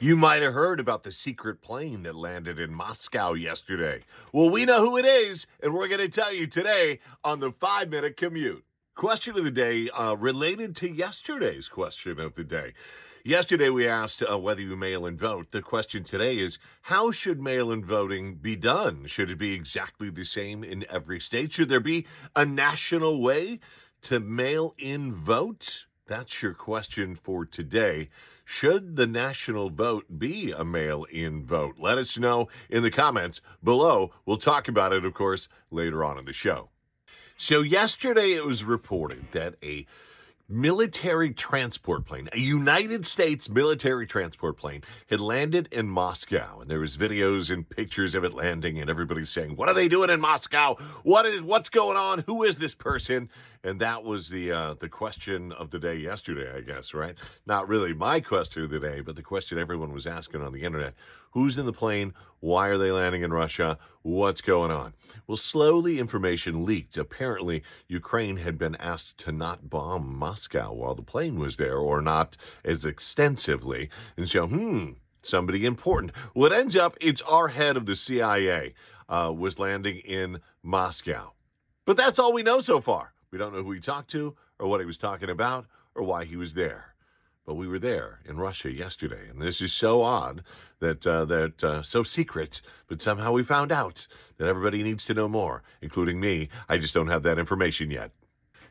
You might have heard about the secret plane that landed in Moscow yesterday. Well, we know who it is, and we're going to tell you today on the 5 Minute Commute. Question of the day related to yesterday's question of the day. Yesterday, we asked whether you mail in vote. The question today is, how should mail in voting be done? Should it be exactly the same in every state? Should there be a national way to mail in vote? That's your question for today. Should the national vote be a mail-in vote? Let us know in the comments below. We'll talk about it, of course, later on in the show. So yesterday it was reported that a military transport plane, a United States military transport plane, had landed in Moscow, and there was videos and pictures of it landing, and everybody's saying, "What are they doing in Moscow? What's going on? Who is this person?" And that was the question of the day yesterday, I guess, right? Not really my question of the day, but the question everyone was asking on the internet: who's in the plane? Why are they landing in Russia? What's going on? Well, slowly information leaked. Apparently, Ukraine had been asked to not bomb Moscow while the plane was there, or not as extensively. And so, somebody important. What ends up, it's our head of the CIA was landing in Moscow. But that's all we know so far. We don't know who he talked to, or what he was talking about, or why he was there. But we were there in Russia yesterday, and this is so odd that so secret, but somehow we found out that everybody needs to know more, including me. I just don't have that information yet.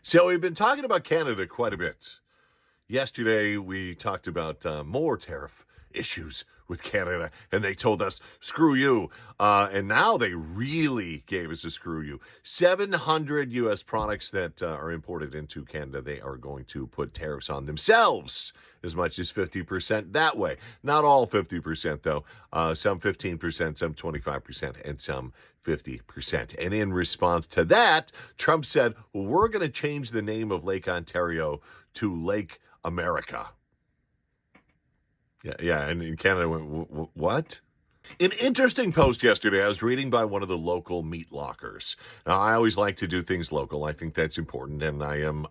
So we've been talking about Canada quite a bit. Yesterday, we talked about more tariff issues with Canada, and they told us, screw you. And now they really gave us a screw you. 700 U.S. products that are imported into Canada, they are going to put tariffs on themselves, as much as 50% that way. Not all 50%, though. Some 15%, some 25%, and some 50%. And in response to that, Trump said, well, we're going to change the name of Lake Ontario to Lake America. Yeah, and in Canada went, what? An interesting post yesterday I was reading by one of the local meat lockers. Now, I always like to do things local. I think that's important, and I am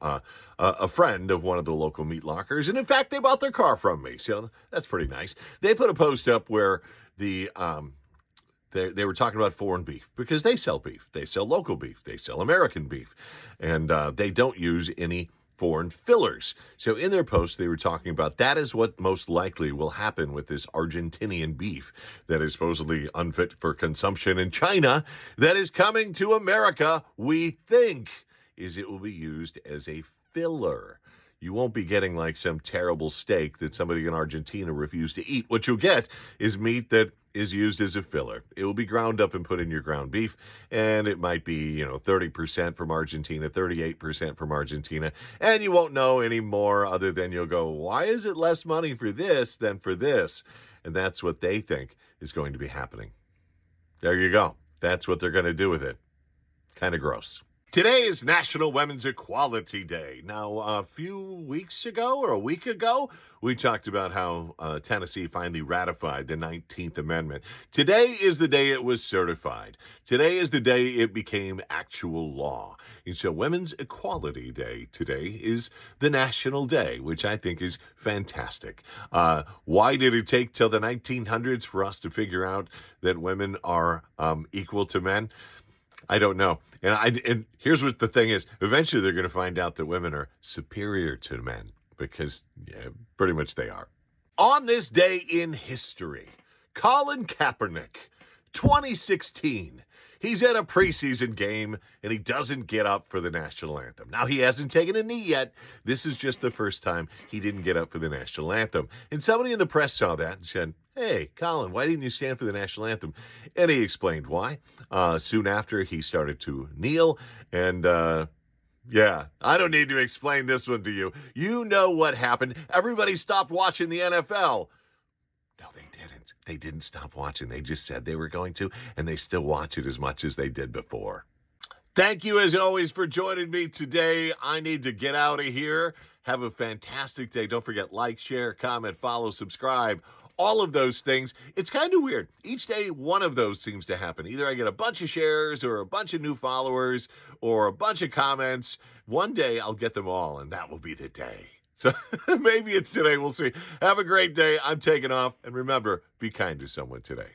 a friend of one of the local meat lockers. And in fact, they bought their car from me, so that's pretty nice. They put a post up where they were talking about foreign beef, because they sell beef. They sell local beef. They sell American beef. And they don't use any foreign fillers. So in their post, they were talking about that is what most likely will happen with this Argentinian beef that is supposedly unfit for consumption in China that is coming to America, we think, is it will be used as a filler. You won't be getting like some terrible steak that somebody in Argentina refused to eat. What you'll get is meat that is used as a filler. It will be ground up and put in your ground beef, and it might be, 30% from Argentina, 38% from Argentina, and you won't know any more other than you'll go, why is it less money for this than for this? And that's what they think is going to be happening. There you go. That's what they're going to do with it. Kind of gross. Today is National Women's Equality Day. Now, a few weeks ago or a week ago, we talked about how Tennessee finally ratified the 19th Amendment. Today is the day it was certified. Today is the day it became actual law. And so Women's Equality Day today is the national day, which I think is fantastic. Why did it take till the 1900s for us to figure out that women are equal to men? I don't know. And here's what the thing is. Eventually, they're going to find out that women are superior to men because pretty much they are. On this day in history, Colin Kaepernick, 2016. He's at a preseason game, and he doesn't get up for the national anthem. Now, he hasn't taken a knee yet. This is just the first time he didn't get up for the national anthem. And somebody in the press saw that and said, hey, Colin, why didn't you stand for the national anthem? And he explained why. Soon after, he started to kneel, and yeah, I don't need to explain this one to you. You know what happened. Everybody stopped watching the NFL. No, they didn't. They didn't stop watching. They just said they were going to, and they still watch it as much as they did before. Thank you, as always, for joining me today. I need to get out of here. Have a fantastic day. Don't forget, like, share, comment, follow, subscribe, all of those things. It's kind of weird. Each day, one of those seems to happen. Either I get a bunch of shares or a bunch of new followers or a bunch of comments. One day, I'll get them all, and that will be the day. So maybe it's today. We'll see. Have a great day. I'm taking off. And remember, be kind to someone today.